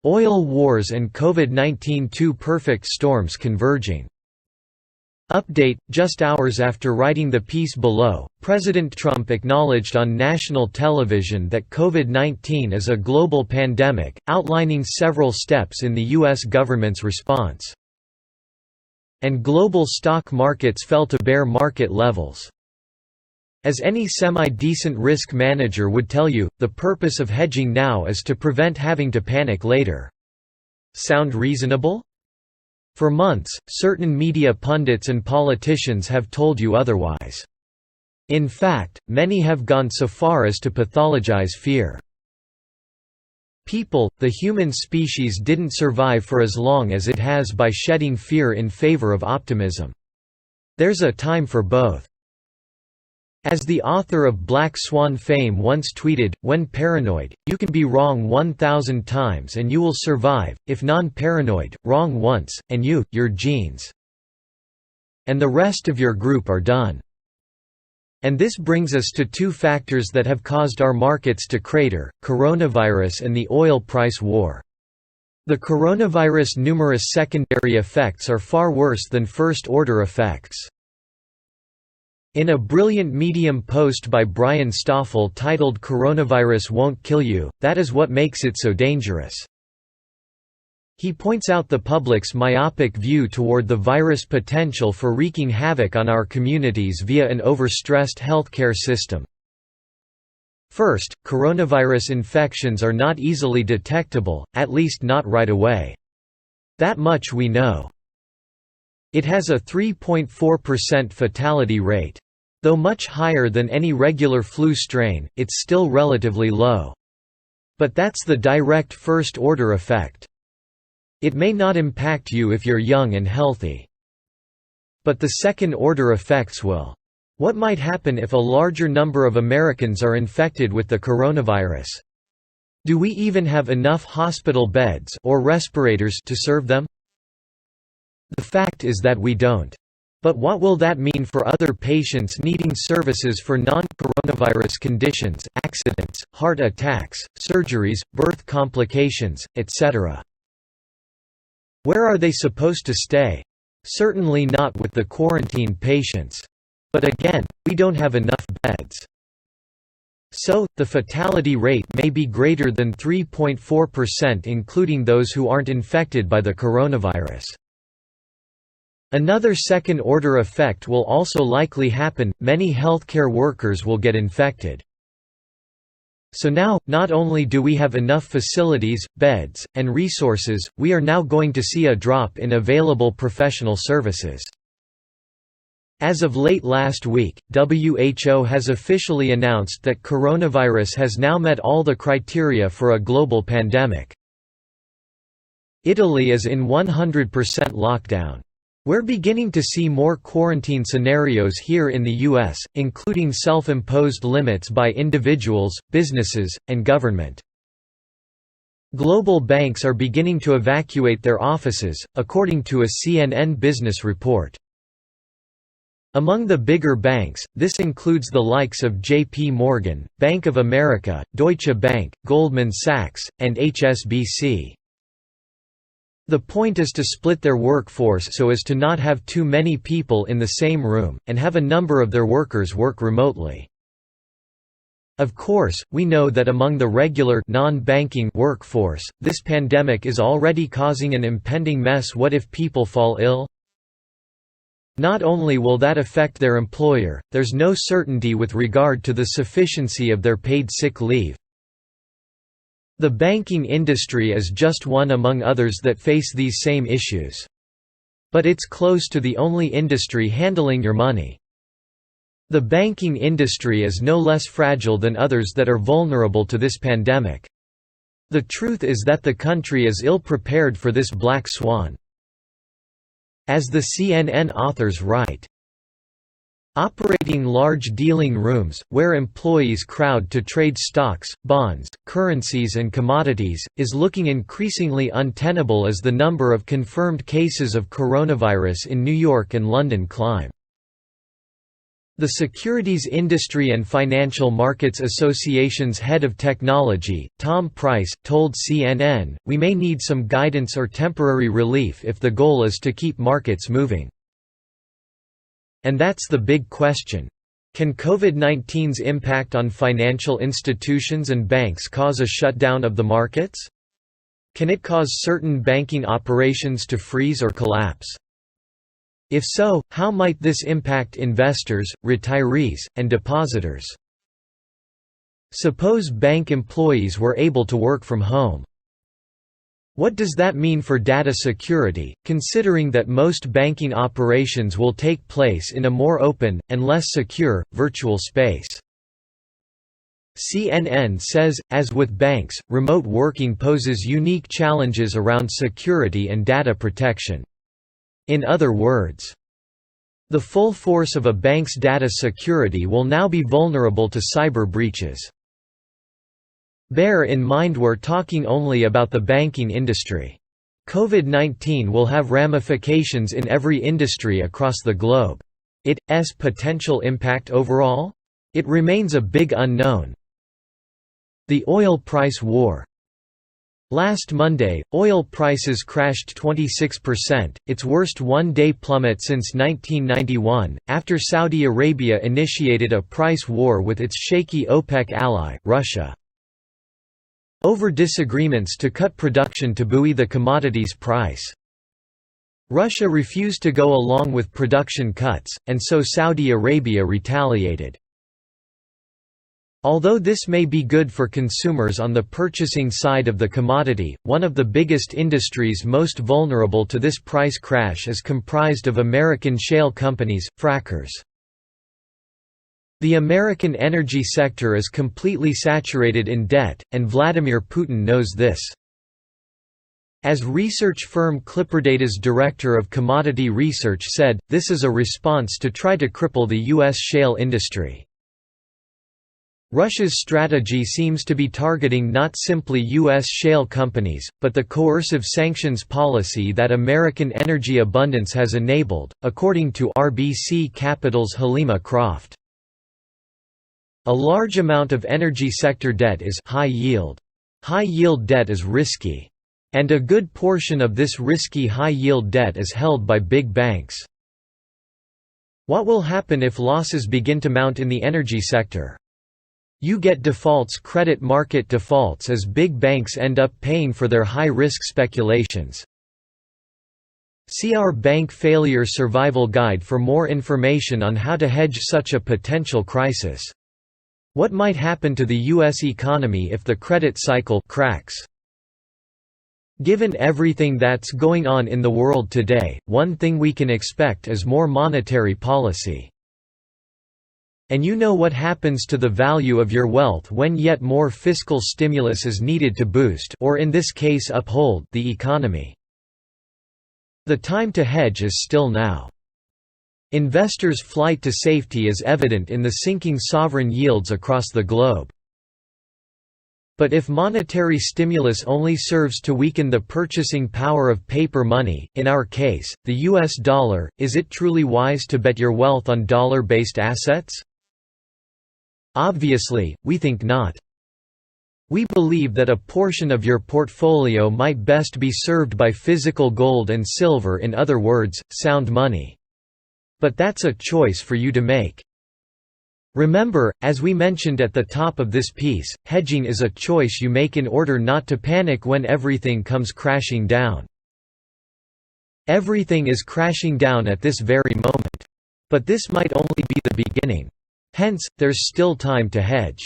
Oil wars and COVID-19, two perfect storms converging. Update: just hours after writing the piece below, President Trump acknowledged on national television that COVID-19 is a global pandemic, outlining several steps in the U.S. government's response. And global stock markets fell to bear market levels. As any semi-decent risk manager would tell you, the purpose of hedging now is to prevent having to panic later. Sound reasonable? For months, certain media pundits and politicians have told you otherwise. In fact, many have gone so far as to pathologize fear. People, the human species, didn't survive for as long as it has by shedding fear in favor of optimism. There's a time for both. As the author of Black Swan fame once tweeted, "When paranoid, you can be wrong 1,000 times and you will survive, if non-paranoid, wrong once, and you, your genes, and the rest of your group are done." And this brings us to two factors that have caused our markets to crater: coronavirus and the oil price war. The coronavirus' numerous secondary effects are far worse than first-order effects. In a brilliant Medium post by Brian Stoffel titled "Coronavirus Won't Kill You, That Is What Makes It So Dangerous," he points out the public's myopic view toward the virus' potential for wreaking havoc on our communities via an overstressed healthcare system. First, coronavirus infections are not easily detectable, at least not right away. That much we know. It has a 3.4% fatality rate. Though much higher than any regular flu strain, it's still relatively low. But that's the direct first-order effect. It may not impact you if you're young and healthy. But the second-order effects will. What might happen if a larger number of Americans are infected with the coronavirus? Do we even have enough hospital beds or respirators to serve them? The fact is that we don't. But what will that mean for other patients needing services for non-coronavirus conditions, accidents, heart attacks, surgeries, birth complications, etc.? Where are they supposed to stay? Certainly not with the quarantined patients. But again, we don't have enough beds. So, the fatality rate may be greater than 3.4%, including those who aren't infected by the coronavirus. Another second-order effect will also likely happen: many healthcare workers will get infected. So now, not only do we have enough facilities, beds, and resources, we are now going to see a drop in available professional services. As of late last week, WHO has officially announced that coronavirus has now met all the criteria for a global pandemic. Italy is in 100% lockdown. We're beginning to see more quarantine scenarios here in the US, including self-imposed limits by individuals, businesses, and government. Global banks are beginning to evacuate their offices, according to a CNN Business report. Among the bigger banks, this includes the likes of JP Morgan, Bank of America, Deutsche Bank, Goldman Sachs, and HSBC. The point is to split their workforce so as to not have too many people in the same room, and have a number of their workers work remotely. Of course, we know that among the regular non-banking workforce, this pandemic is already causing an impending mess. What if people fall ill? Not only will that affect their employer, there's no certainty with regard to the sufficiency of their paid sick leave. The banking industry is just one among others that face these same issues. But it's close to the only industry handling your money. The banking industry is no less fragile than others that are vulnerable to this pandemic. The truth is that the country is ill-prepared for this black swan. As the CNN authors write, operating large dealing rooms, where employees crowd to trade stocks, bonds, currencies and commodities, is looking increasingly untenable as the number of confirmed cases of coronavirus in New York and London climb. The Securities Industry and Financial Markets Association's head of technology, Tom Price, told CNN, "We may need some guidance or temporary relief if the goal is to keep markets moving." And that's the big question. Can COVID-19's impact on financial institutions and banks cause a shutdown of the markets? Can it cause certain banking operations to freeze or collapse? If so, how might this impact investors, retirees, and depositors? Suppose bank employees were able to work from home. What does that mean for data security, considering that most banking operations will take place in a more open, and less secure, virtual space? CNN says, as with banks, remote working poses unique challenges around security and data protection. In other words, the full force of a bank's data security will now be vulnerable to cyber breaches. Bear in mind we're talking only about the banking industry. COVID-19 will have ramifications in every industry across the globe. Its potential impact overall? It remains a big unknown. The oil price war. Last Monday, oil prices crashed 26%, its worst one-day plummet since 1991, after Saudi Arabia initiated a price war with its shaky OPEC ally, Russia. Over disagreements to cut production to buoy the commodity's price. Russia refused to go along with production cuts, and so Saudi Arabia retaliated. Although this may be good for consumers on the purchasing side of the commodity, one of the biggest industries most vulnerable to this price crash is comprised of American shale companies, frackers. The American energy sector is completely saturated in debt, and Vladimir Putin knows this. As research firm ClipperData's director of commodity research said, this is a response to try to cripple the U.S. shale industry. Russia's strategy seems to be targeting not simply U.S. shale companies, but the coercive sanctions policy that American energy abundance has enabled, according to RBC Capital's Halima Croft. A large amount of energy sector debt is high yield. High-yield debt is risky. And a good portion of this risky high-yield debt is held by big banks. What will happen if losses begin to mount in the energy sector? You get defaults, credit market defaults, as big banks end up paying for their high-risk speculations. See our Bank Failure Survival Guide for more information on how to hedge such a potential crisis. What might happen to the U.S. economy if the credit cycle cracks? Given everything that's going on in the world today, one thing we can expect is more monetary policy. And you know what happens to the value of your wealth when yet more fiscal stimulus is needed to boost, or in this case uphold, the economy. The time to hedge is still now. Investors' flight to safety is evident in the sinking sovereign yields across the globe. But if monetary stimulus only serves to weaken the purchasing power of paper money, in our case, the US dollar, is it truly wise to bet your wealth on dollar-based assets? Obviously, we think not. We believe that a portion of your portfolio might best be served by physical gold and silver, in other words, sound money. But that's a choice for you to make. Remember, as we mentioned at the top of this piece, hedging is a choice you make in order not to panic when everything comes crashing down. Everything is crashing down at this very moment. But this might only be the beginning. Hence, there's still time to hedge.